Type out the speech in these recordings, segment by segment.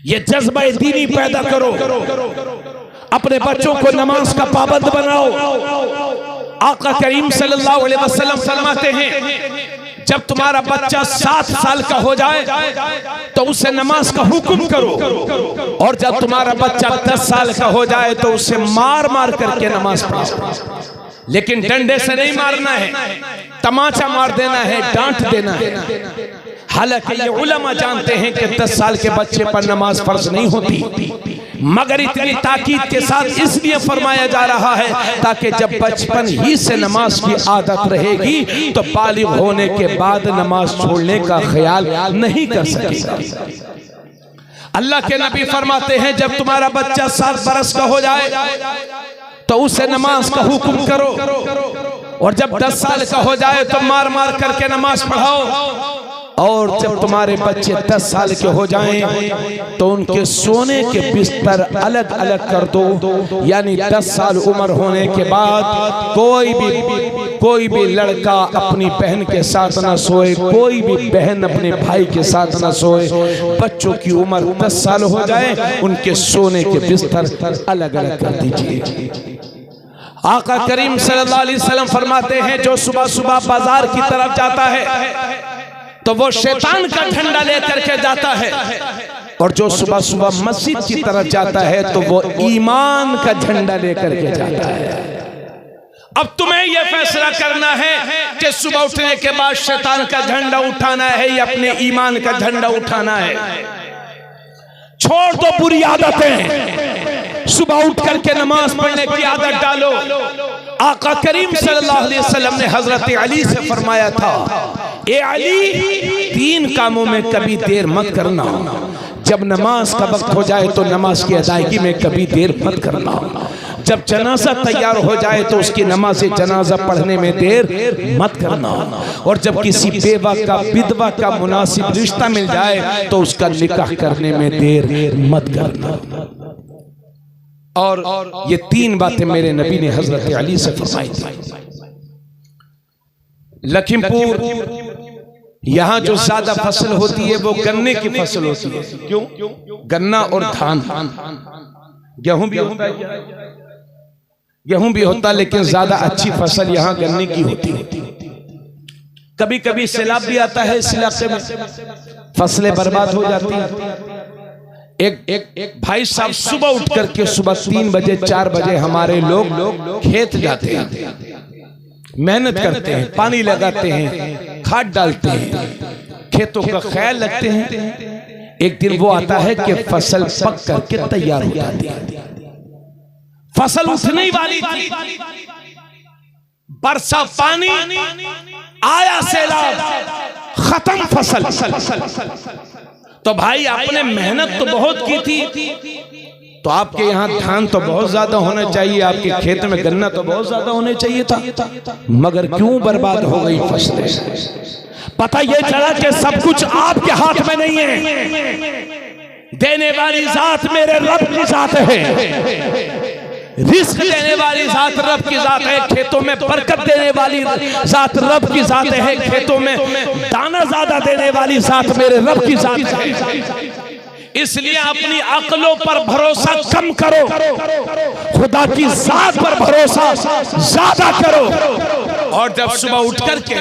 ये जज्बा दीनी पैदा करो, अपने बच्चों को नमाज का पाबंद बनाओ। आका करीम सल्लल्लाहु अलैहि वसल्लम फरमाते हैं जब तुम्हारा बच्चा 7 साल का हो जाए तो उसे नमाज का हुक्म करो, और जब तुम्हारा बच्चा 10 साल का हो जाए तो उसे मार मार करके नमाज पढ़ाओ। लेकिन डंडे से नहीं मारना है, तमाचा मार देना है, डांट देना है। हालांकि ये उलमा जानते हैं कि 10 साल के बच्चे पर नमाज फर्ज नहीं होती, मगर इतनी ताकीद के साथ इसलिए फरमाया जा रहा है ताकि जब बचपन ही से नमाज की आदत रहेगी तो बालिग होने के बाद नमाज छोड़ने का ख्याल नहीं कर सकेगा। अल्लाह के नबी फरमाते हैं जब तुम्हारा बच्चा 7 बरस का हो जाए तो उसे नमाज का हुक्म करो, और जब 10 साल का हो जाए तो मार मार करके नमाज पढ़ाओ, और जब तुम्हारे बच्चे 10 साल के हो जाएं तो उनके सोने के बिस्तर अलग अलग कर दो। यानी 10 साल उम्र होने के बाद कोई भी लड़का अपनी बहन के साथ ना सोए, कोई भी बहन अपने भाई के साथ ना सोए। बच्चों की उम्र 10 साल हो जाए उनके सोने के बिस्तर अलग अलग कर दीजिए। आका करीम सल्लल्लाहु अलैहि वसल्लम फरमाते हैं जो सुबह सुबह बाजार की तरफ जाता है तो वो शैतान का झंडा लेकर के जाता है, और जो सुबह सुबह मस्जिद की तरफ जाता है तो वो ईमान का झंडा लेकर के जाता है। अब तुम्हें यह फैसला करना है कि सुबह उठने के बाद शैतान का झंडा उठाना है या अपने ईमान का झंडा उठाना है। छोड़ दो बुरी आदतें, सुबह उठ करके नमाज पढ़ने की आदत डालो। आका करीम सल्लल्लाहु अलैहि वसल्लम ने हजरत अली से फरमाया था, ए अली 3 कामों में कभी देर मत करना। जब नमाज का वक्त हो जाए तो नमाज की अदायगी में कभी देर मत करना। जब जनाजा तैयार हो जाए तो उसकी नमाज जनाजा पढ़ने में देर मत करना। और जब किसी बेवा का विधवा का मुनासिब रिश्ता मिल जाए तो उसका निकाह करने में देर मत करना। और ये 3 बातें मेरे नबी ने हजरत अली से फरमाई थी। लखीमपुर यहाँ जो ज्यादा फसल होती है वो गन्ने की फसल होती है। क्यों? गन्ना और धान, गेहूं भी होता है, गेहूं भी होता, लेकिन ज्यादा अच्छी फसल यहाँ गन्ने की होती है। कभी कभी सैलाब भी आता है इस इलाके में, फसलें बर्बाद हो जाती हैं। एक भाई साहब सुबह उठ करके सुबह 3 बजे 4 बजे हमारे लोग खेत जाते हैं, मेहनत करते हैं, पानी लगाते हैं, खाद डालते हैं, खेतों का ख्याल रखते हैं। एक दिन वो आता है कि फसल पक करके तैयार हो जाती है। फसल उठने ही वाली थी, बरसा पानी आया, सैलाब, खत्म फसल। तो भाई आपने मेहनत तो बहुत की थी, तो आपके यहाँ धान तो बहुत ज्यादा होना चाहिए, आपके खेत में गन्ना तो बहुत ज्यादा होने चाहिए था, मगर क्यों बर्बाद हो गई फसलें? पता ये चला कि सब कुछ आपके हाथ में नहीं है। देने वाली जात मेरे रब की जात है, रिस्क देने वाली जात रब की जात है, खेतों में बरकत देने वाली जात रब की जात है, खेतों में दाना ज्यादा देने वाली जात मेरे रब की जात है। इसलिए अपनी अक्लों पर भरोसा कम करो, खुदा की जात पर भरोसा ज्यादा करो। और जब सुबह उठ करके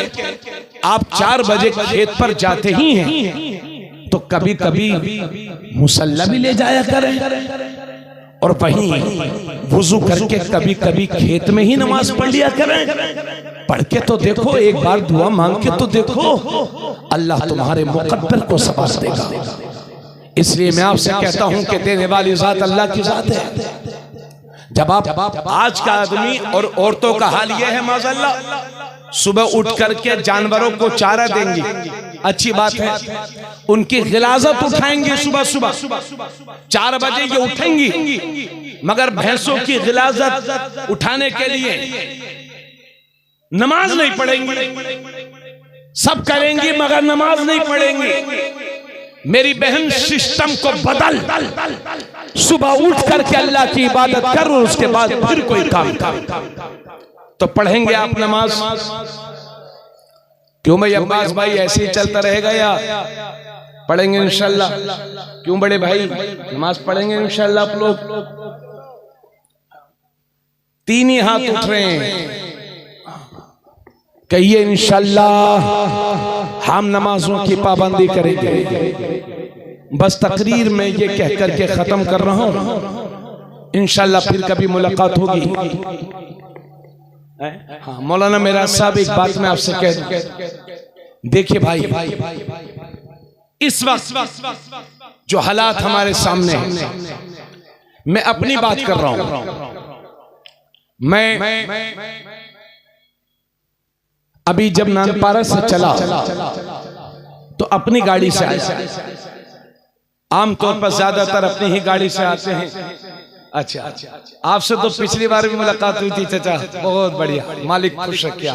आप 4 बजे खेत पर जाते ही हैं तो कभी कभी मुसल्ला भी ले जाया करें, और वहीं वुजू करके कभी कभी खेत में ही नमाज पढ़ लिया करें। पढ़ के तो देखो, एक बार दुआ मांग के तो देखो, अल्लाह तुम्हारे मुकद्दर को संवार देगा। इसलिए मैं आपसे कहता हूं कि देने वाली जात अल्लाह की जात है। जब आप आज का आदमी और औरतों का हाल यह है माज़अल्लाह, सुबह उठ करके जानवरों को चारा देंगी, अच्छी बात है, उनकी गिलाजत उठाएंगे सुबह सुबह 4 बजे ये उठेंगी, मगर भैंसों की गिलाजत उठाने के लिए नमाज नहीं पढ़ेंगी। सब करेंगी मगर नमाज नहीं पढ़ेंगी। मेरी बहन सिस्टम को बदल, सुबह उठ करके अल्लाह की इबादत कर और उसके बाद फिर कोई काम तो पढ़ेंगे आप नमाज। क्यों भाई अब्बास भाई ऐसे ही चलता रहेगा या पढ़ेंगे इंशाल्लाह। क्यों बड़े भाई, नमाज पढ़ेंगे इंशाल्लाह आप लोग? 3 ही हाथ उठ रहे हैं, कहिए इंशाल्लाह हम नमाजों की पाबंदी करेंगे। बस तकरीर में ये कह करके खत्म कर रहा हूं, इंशाल्लाह फिर कभी मुलाकात होगी। हाँ मौलाना मेरा साहब, एक बात मैं आपसे कह दूं, देखिए भाई इस वक्त जो हालात हमारे सामने हैं, मैं अपनी बात कर रहा हूं। मैं अभी जब नानपारा से चला तो अपनी गाड़ी से आया। आमतौर पर ज्यादातर अपनी ही गाड़ी से आते हैं। अच्छा, आपसे तो पिछली बार भी मुलाकात हुई थी चाचा, बहुत बढ़िया, मालिक खुश रखिए।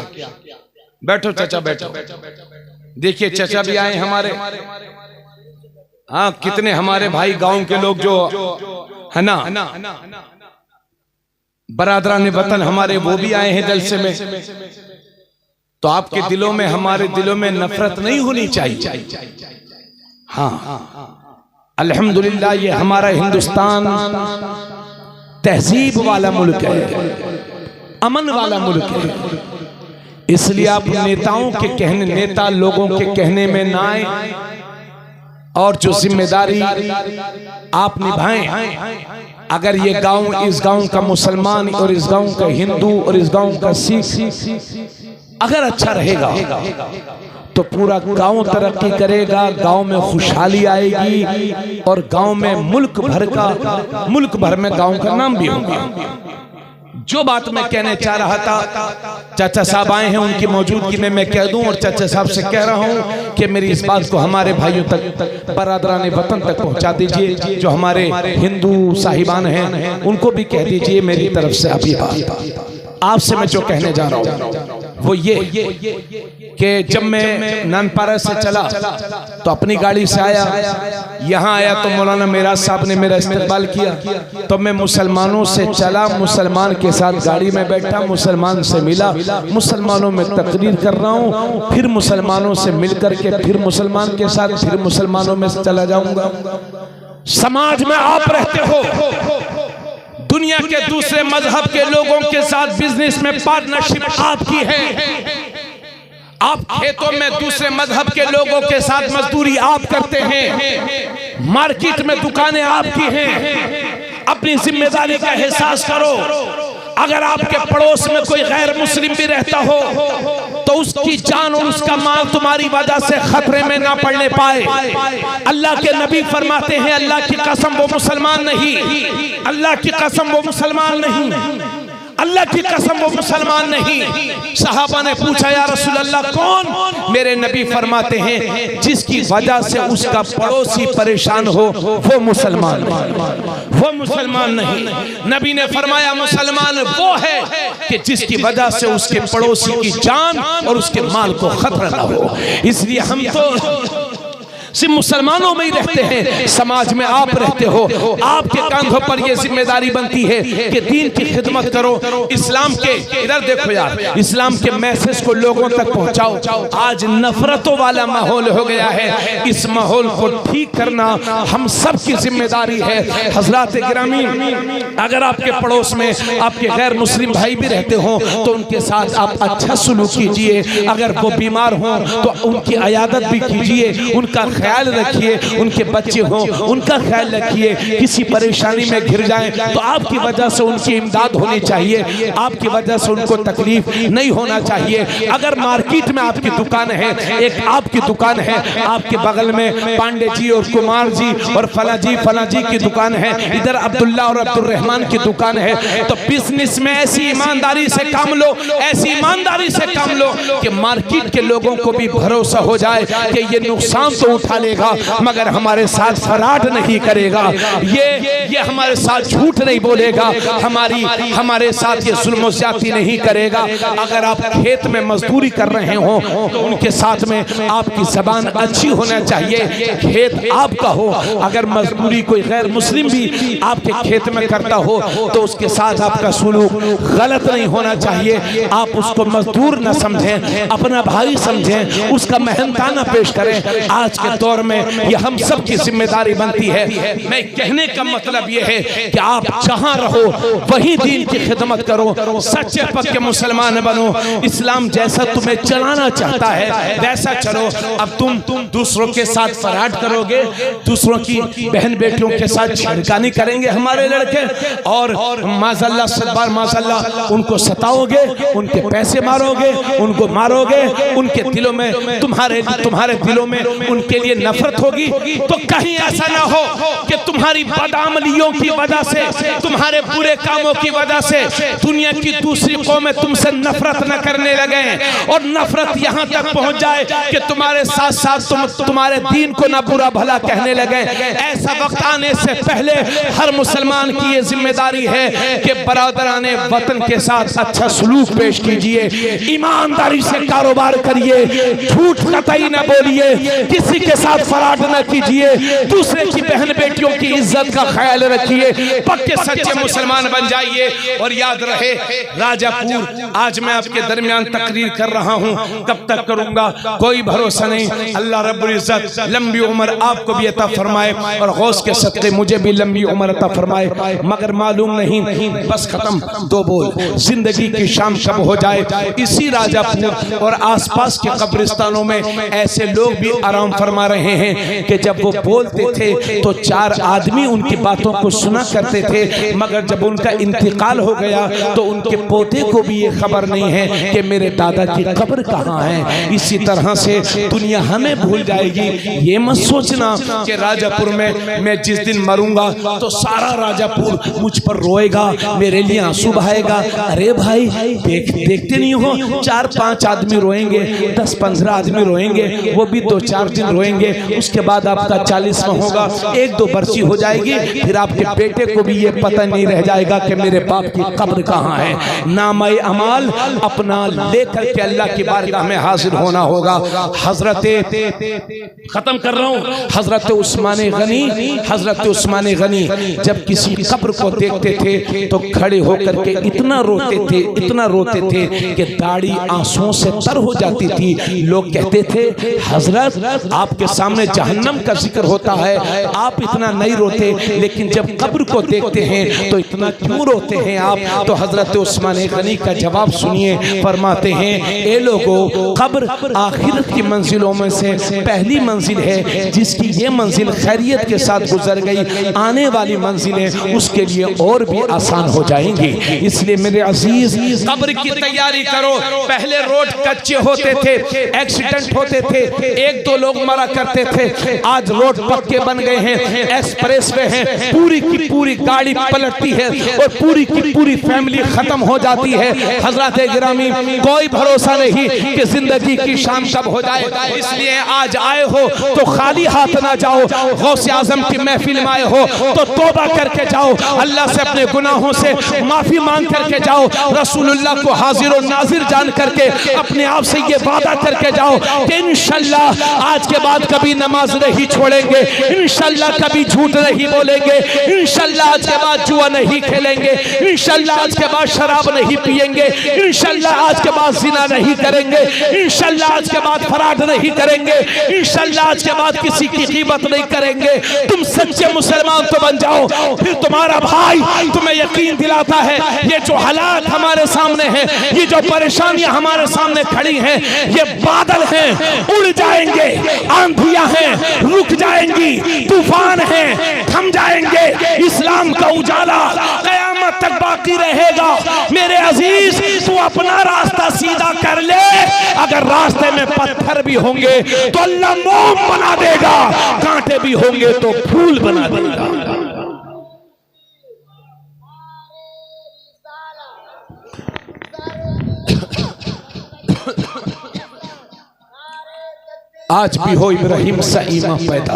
बैठो चाचा बैठो। देखिए चाचा भी आए हमारे। हाँ, कितने हमारे भाई गांव के लोग जो है ना, बरादरान वतन हमारे, वो भी आए हैं जलसे में। तो आपके दिलों में, हमारे दिलों में नफरत नहीं होनी चाहिए। हाँ अल्हम्दुलिल्लाह, ये हमारा हिंदुस्तान तहजीब वाला मुल्क है, अमन वाला मुल्क है। इसलिए आप नेताओं के कहने, नेता लोगों के कहने में ना आए, और जो जिम्मेदारी आप निभाएं। अगर ये गांव, इस गांव का मुसलमान और इस गांव का हिंदू और इस गांव का सिख अगर अच्छा रहेगा तो पूरा गांव तरक्की करेगा, गांव में खुशहाली आएगी, और गांव में मुल्क भर में गांव का नाम भी होगा। जो बात मैं कहने चाह रहा था, चाचा साहब आए हैं, उनकी मौजूदगी में मैं कह दूं, और चाचा साहब से कह रहा हूं कि मेरी इस बात को हमारे भाइयों तक, बरादरान वतन तक पहुंचा दीजिए। जो हमारे हिंदू साहिबान हैं उनको भी कह दीजिए मेरी तरफ से। अभी बात आपसे मैं जो कहने जा रहा हूं वो ये कि जब मैं नानपारा से चला तो अपनी गाड़ी से आया, यहाँ आया तो मौलाना मेराज साहब ने मेरा इस्तकबाल किया। तो मैं मुसलमानों से चला, मुसलमान के साथ गाड़ी में बैठा, मुसलमान से मिला, मुसलमानों में तकरीर कर रहा हूँ, फिर मुसलमानों से मिल करके फिर मुसलमान के साथ, फिर मुसलमानों में चला जाऊंगा। समाज में आप रहते हो, दुनिया के दूसरे मजहब के लोगों के साथ बिजनेस में पार्टनरशिप आपकी है। आप खेतों में दूसरे मजहब के लोगों के साथ मजदूरी आप करते हैं, मार्केट में दुकानें आपकी हैं। अपनी जिम्मेदारी का एहसास करो। अगर आपके पड़ोस में कोई गैर मुस्लिम भी रहता हो तो उसकी जान और उसका माल तुम्हारी वजह से खतरे में ना पड़ने पाए। अल्लाह के नबी फरमाते हैं, अल्लाह की कसम वो मुसलमान नहीं, अल्लाह की कसम वो मुसलमान नहीं, अल्लाह की कसम वो मुसलमान नहीं। सहाबा ने पूछा, या रसूल अल्लाह कौन? मेरे नबी फरमाते हैं, जिसकी वजह से उसका पड़ोसी परेशान हो वो मुसलमान, वो मुसलमान नहीं। नबी ने फरमाया मुसलमान वो है कि जिसकी वजह से उसके पड़ोसी की जान और उसके माल को खतरा ना हो। इसलिए हम तो सिर्फ मुसलमानों में ही रहते हैं, समाज में आप रहते हो, आपके कंधों पर यह जिम्मेदारी बनती है कि दीन की खिदमत करो। इस्लाम के, इधर देखो यार, इस्लाम के मैसेज को लोगों तक पहुंचाओ। आज नफरतों वाला माहौल हो गया है, इस माहौल को ठीक करना हम सब की जिम्मेदारी है। हजरात गिरामी, अगर आपके पड़ोस में आपके गैर मुस्लिम भाई भी रहते हो तो उनके साथ आप अच्छा सलूक कीजिए। अगर वो बीमार हो तो उनकी इयादत भी कीजिए, उनका ख्याल रखिए। उनके बच्चे हो उनका ख्याल रखिए। किसी परेशानी में घिर जाए तो आपकी वजह से उनकी इमदाद होनी चाहिए, आपकी वजह से उनको तकलीफ नहीं होना चाहिए। अगर मार्केट में आपकी दुकान है, एक आपकी दुकान है, आपके बगल में पांडे जी और कुमार जी और फला जी की दुकान है, इधर अब्दुल्ला और अब्दुर्रहमान की दुकान है, तो बिजनेस में ऐसी ईमानदारी से काम लो, ऐसी ईमानदारी से काम लो कि मार्केट के लोगों को भी भरोसा हो जाए कि ये नुकसान तो उठा लेगा मगर हमारे साथ फराड नहीं करेगा, ये हमारे साथ झूठ नहीं बोलेगा, हमारे साथ ये जुल्म ज्यादती नहीं करेगा। अगर आप खेत में मजदूरी कर रहे हो तो उनके साथ में आपकी जबान अच्छी होना चाहिए, खेत आपका हो। अगर मजदूरी कोई गैर मुस्लिम भी आपके खेत में करता हो तो उसके साथ आपका सुलूक गलत नहीं होना चाहिए। आप उसको मजदूर न समझें, अपना भाई समझें, उसका मेहनताना पेश करें। आज के दौर में ये हम सब की जिम्मेदारी बनती है। मैं कहने का मतलब ये है कि आप जहां रहो वहीं दीन की खिदमत करो, सच्चे पक्के मुसलमान बनो। इस्लाम जैसा तुम्हें चलाना चाहता है वैसा चलो। अब तुम दूसरों के साथ फराड करोगे, दूसरों की बहन बेटियों के साथ छेड़खानी करेंगे हमारे लड़के, और माज़अल्लाह सदबार माज़अल्लाह उनको सताओगे, उनके पैसे मारोगे, उनको मारोगे, उनके दिलों में तुम्हारे दिलों में उनके लिए नफरत होगी। तो कहीं ऐसा ना हो कि तुम्हारी बदअमलियों की वजह से, तुम्हारे बुरे कामों की वजह से दुनिया की दूसरी कौमें तुमसे नफरत न करने लगे, और नफरत यहां तक पहुंच जाए कि तुम्हारे साथ साथ तुम्हारे दीन को ना बुरा भला कहने लगे। ऐसा वक्त आने से पहले हर मुसलमान की ये जिम्मेदारी है कि बरादराने वतन के साथ अच्छा सलूक पेश कीजिए, ईमानदारी से कारोबार करिए, झूठ कतई न बोलिए, किसी के साथ फराड न कीजिए, दूसरे की बहन बेटियों की इज्जत का ख्याल रखिए, पक्के सच्चे मुसलमान बन जाइए। और याद रहे राजापुर, आज मैं आपके दरमियान तकरीर कर रहा हूं, कब तक करूंगा कोई भरोसा नहीं। अल्लाह रब्बुल इज्जत लंबी उम्र आपको भी अता फरमाए और गौस के सदके मुझे भी लंबी उम्र अता फरमाए। मगर मालूम नहीं बस खत्म दो बोल, जिंदगी की शाम कब हो जाए। इसी राजापुर और आसपास के कब्रिस्तानों में ऐसे लोग भी आराम फरमा रहे हैं कि जब वो बोलते थे तो चार आदमी उनकी बातों को सुना करते थे, मगर जब उनका इंतकाल हो गया तो उनके पोते को भी ये खबर नहीं है कि मेरे दादा की कब्र कहाँ है। इसी तरह से दुनिया हमें भूल जाएगी। ये मत सोचना कि राजापुर में मैं जिस दिन मरूंगा तो सारा राजापुर मुझ पर रोएगा, मेरे लिए आंसू बहाएगा। अरे भाई देखते नहीं हो, 4-5 आदमी रोएंगे, 10-15 आदमी रोएंगे, वो भी 2-4 दिन रोएंगे, उसके बाद आपका 40वां होगा, 1-2 बरसी हो जाएगी, फिर आपके बेटे को भी ये पता नहीं रह जाएगा कि मेरे बाप की कब्र कहाँ है। नामे अमाल अपना लेकर के अल्लाह की बारगाह में हाजिर होना होगा। खत्म कर रहा हूँ, हजरत उस्मान गनी जब किसी कब्र को देखते थे तो खड़े होकर के इतना रोते थे कि दाढ़ी आंसुओं से तर हो जाती थी। लोग कहते थे हजरत आपके सामने जहन्नम का जिक्र होता है, आप इतना नहीं रोते, लेकिन जब कब्र को देखते हैं तो इतना क्यों रोते हैं आप। तो हजरत उस्मान गनी का जवाब सुनिए, फरमाते हैं ए लोगों, कब्र आखिरत की मंजिलों में से पहली मंजिल है, जिसकी ये मंजिल खैरियत के साथ गुजर गई, आने वाली मंजिलें उसके लिए और भी आसान हो जाएंगी। इसलिए मेरे अजीज कब्र की तैयारी करो। पहले रोड कच्चे होते थे, एक्सीडेंट होते थे, 1-2 लोग मरा करते थे, आज रोड पक्के बन गए हैं, एक्सप्रेसवे हैं, पूरी की पूरी गाड़ी पलटती है और पूरी की पूरी फैमिली खत्म हो जाती है। हजरत गिरामी कोई भरोसा नहीं कि जिंदगी की शाम कब हो जाए, इसलिए आज आए हो तो खाली हाथ ना जाओ। गौसे आजम की महफिल में आए हो तो तौबा करके जाओ, अल्लाह से अपने गुनाहों से माफी मांग करके जाओ, रसूलुल्लाह को हाजिर और नाजिर जान करके अपने आप से ये वादा करके जाओ कि इंशाल्लाह आज के बाद कभी नमाज नहीं छोड़ेंगे, इंशाल्लाह कभी झूठ नहीं बोलेंगे, इंशाल्लाह आज के बाद जुआ नहीं खेलेंगे, इंशाल्लाह आज के बाद शराब नहीं पिएंगे, इंशाल्लाह आज के बाद जिना नहीं करेंगे, इंशाल्लाह आज के बाद फराड नहीं करेंगे, इंशाल्लाह आज के बाद किसी की कीमत नहीं करेंगे। तुम सच्चे मुसलमान तो बन जाओ, फिर तुम्हारा भाई तुम्हें यकीन दिलाता है ये जो हालात हमारे सामने हैं, ये जो परेशानियां हमारे सामने खड़ी हैं, ये बादल हैं, उड़ जाएंगे, आंधियां हैं, रुक जाएंगी, तूफान हैं, थम जाएंगे, इस्लाम का उजाला कयामत तक बाकी रहेगा। मेरे अजीज तू अपना रास्ता सीधा कर ले, अगर रास्ते में पत्थर भी होंगे तो अल्लाह मोम बना देगा, कांटे भी होंगे तो फूल बना देगा। आज भी हो इब्राहिम सा ईमा पैदा,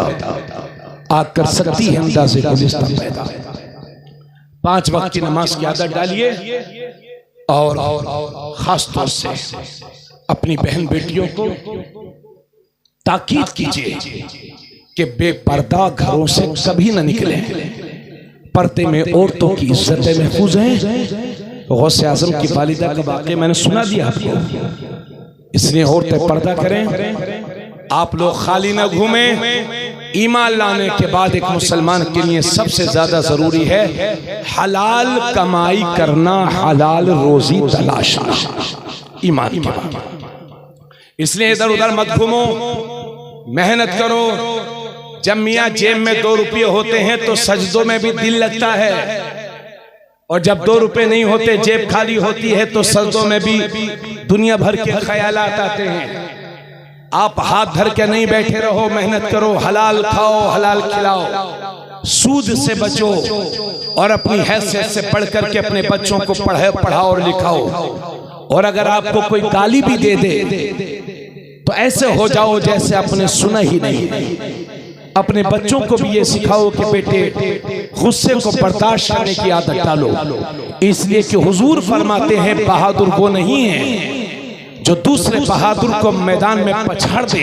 आकर सकती है अंदाज़े गुलिस्तान पैदा। 5 वक्त की नमाज की आदत डालिए और खास तौर से अपनी बहन बेटियों को ताकीद कीजिए कि बेपर्दा घरों से कभी न निकले। पर्दे में औरतों की इज्जतें महफूज हैं। गौसे आजम की वालिदा का वाक़या मैंने सुना दिया आपको, इसलिए औरतें पर्दा करें, आप लोग खाली न घूमे। ईमान लाने के बाद एक मुसलमान के लिए सबसे ज्यादा जरूरी है हलाल कमाई करना, हलाल रोजी तलाशना ईमान के बाद। इसलिए इधर उधर मत घूमो, मेहनत करो। जब मियाँ जेब में 2 रुपये होते हैं तो सजदों में भी दिल लगता है, और जब 2 रुपये नहीं होते, जेब खाली होती है, तो सजदों में भी दुनिया भर के ख्यालात आते हैं। आप हाथ धर के नहीं बैठे रहो, मेहनत करो, हलाल खाओ, हलाल खिलाओ, सूद से बचो, और अपनी हैसियत से पढ़ करके अपने बच्चों को पढ़ाओ और लिखाओ। और अगर आपको कोई गाली भी दे दे तो ऐसे हो जाओ जैसे आपने सुना ही नहीं। अपने बच्चों को भी ये सिखाओ कि बेटे गुस्से को बर्दाश्त करने की आदत डालो, इसलिए कि हुजूर फरमाते हैं बहादुर वो नहीं है जो दूसरे बहादुर को मैदान में पछाड़ दे,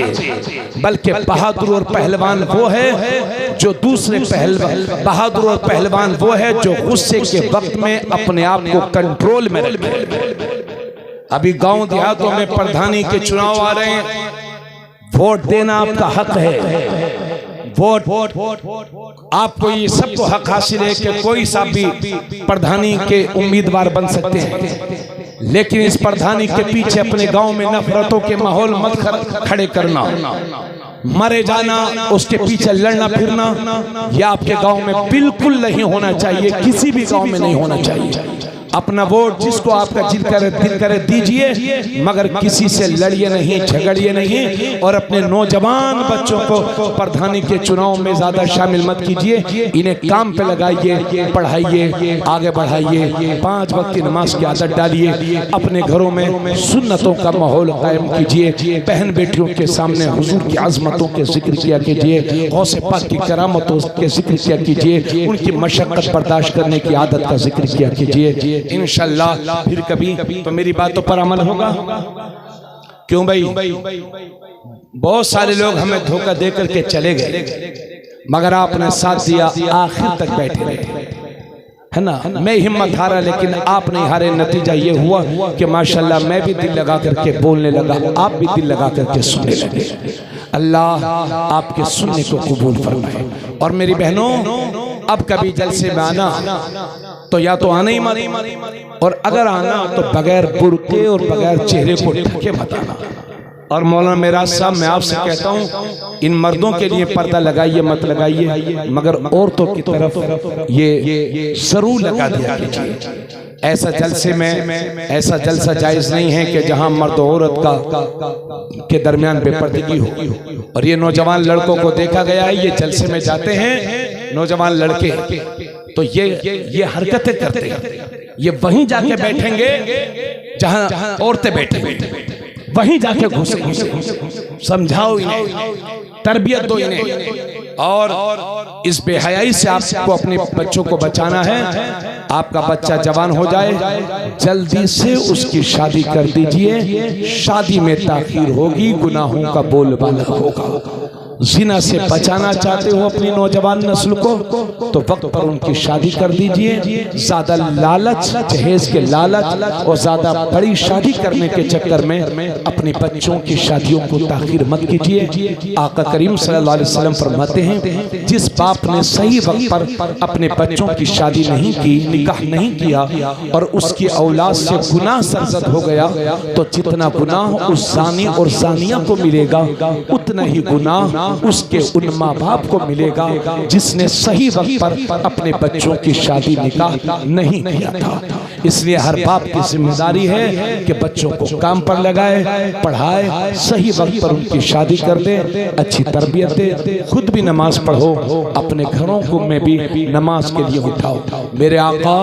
बल्कि बहादुर और पहलवान वो है जो दूसरे बहादुर और पहलवान वो है जो गुस्से के वक्त में अपने आप को कंट्रोल में रखे। अभी गांव देहातों में प्रधानी के चुनाव आ रहे हैं, वोट देना आपका हक है। वोट आपको ये सबको हक हासिल है कि कोई सा भी प्रधानी के उम्मीदवार बन सकते हैं, लेकिन इस प्रधानी के पीछे अपने गांव में नफरतों के माहौल मत खड़े करना, मरे जाना, उसके पीछे लड़ना फिरना, यह आपके गांव में बिल्कुल नहीं होना चाहिए, किसी भी गांव में नहीं होना चाहिए। अपना वोट जिसको आपका दिल करे दीजिए, मगर किसी से लड़िए नहीं, झगड़िए नहीं, और अपने नौजवान बच्चों को प्रधानी के चुनाव में ज्यादा शामिल मत कीजिए। इन्हें काम पे लगाइए, पढ़ाइए, आगे बढ़ाइए, 5 वक्त की नमाज की आदत डालिए, अपने घरों में सुन्नतों का माहौल कायम कीजिए, बहन बेटियों के सामने हुजूर की आजमतों के जिक्र किया कीजिए, गौसे पाक की करामतों के जिक्र किया कीजिए, उनकी मशक्कत बर्दाश्त करने की आदत का जिक्र किया कीजिए। इंशाअल्लाह फिर कभी तो मेरी बातों पर अमल होगा। क्यों भाई, बहुत सारे लोग हमें धोखा दे करके चले गए, मगर आपने साथ दिया, आखिर तक बैठे रहे, है ना। मैं हिम्मत हारा लेकिन आप नहीं हारे, नतीजा ये हुआ कि माशाल्लाह मैं भी दिल लगा करके बोलने लगा, आप भी दिल लगा करके सुनने लगे। अल्लाह आपके सुनने को कबूल फरमाए। और मेरी बहनों, अब कभी जलसे में आना तो या तो आना ही मत, और अगर आना तो बगैर बुर्के और बगैर चेहरे को ढके मत आना। और मौलाना मेराज साहब, मैं आपसे कहता हूँ इन मर्दों के लिए पर्दा लगाइए मत लगाइए, मगर औरतों की तरफ ये जरूर लगा दिया कीजिए। ऐसा जलसे में ऐसा जलसा जायज नहीं है कि जहां मर्द और औरत का के दरमियान बेपर्दगी हो। और ये नौजवान लड़कों को देखा गया है, ये जलसे में जाते हैं नौजवान लड़के, तो ये हरकतें करते हैं, ये वहीं जाके बैठेंगे जहां औरतें बैठेंगे, वहीं जाके घुसे। समझाओ इन्हें, तरबियत दो इन्हें। और इस बेहयाई से आपको अपने बच्चों को बचाना है। आपका बच्चा जवान हो जाए, जल्दी से उसकी शादी कर दीजिए। शादी में ताखीर होगी, गुनाहों का बोलबाला होगा। जिना से बचाना चाहते हो अपनी नौजवान नस्ल को, तो वक्त पर उनकी शादी कर दीजिए। ज्यादा लालच, जहेज के लालच और ज्यादा बड़ी शादी करने के चक्कर में अपने बच्चों की शादियों को ताखीर मत कीजिए। आका करीम सल्लल्लाहु अलैहि वसल्लम फरमाते हैं, जिस बाप ने सही वक्त पर अपने बच्चों की शादी नहीं की, निकाह नहीं किया, और उसकी औलाद से गुनाह सरजद हो गया, तो जितना गुनाह उस जानी और जानिया को मिलेगा, उतना ही गुनाह उसके उन माँ बाप को मिलेगा जिसने सही वक्त पर अपने बच्चों की शादी निकाह नहीं किया था। इसलिए हर बाप की जिम्मेदारी है कि बच्चों को काम पर लगाए, पढ़ाए, सही वक्त पर उनकी शादी कर दे, अच्छी तरबियत दे, खुद भी नमाज पढ़ो, अपने घरों को में भी नमाज के लिए उठाओ। मेरे आका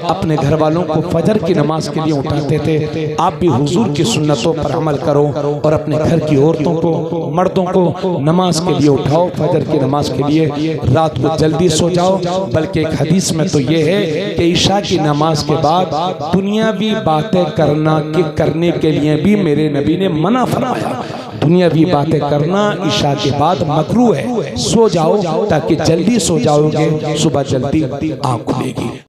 अपने घर वालों को फजर की नमाज के लिए उठाते थे, आप भी हुजूर की सुन्नतों पर अमल करो और अपने घर की औरतों को, मर्दों को नमाज के लिए उठाओ, फजर की नमाज के लिए। रात को जल्दी सो जाओ, बल्कि एक हदीस में तो ये है कि ईशा की नमाज के बाद दुनियावी बातें करने के लिए भी मेरे नबी ने मना फरमाया। दुनियावी बातें करना ईशा के बाद मकरूह है। सो जाओ ताकि जल्दी सो जाओगे, सुबह जल्दी आँख खुलेगी।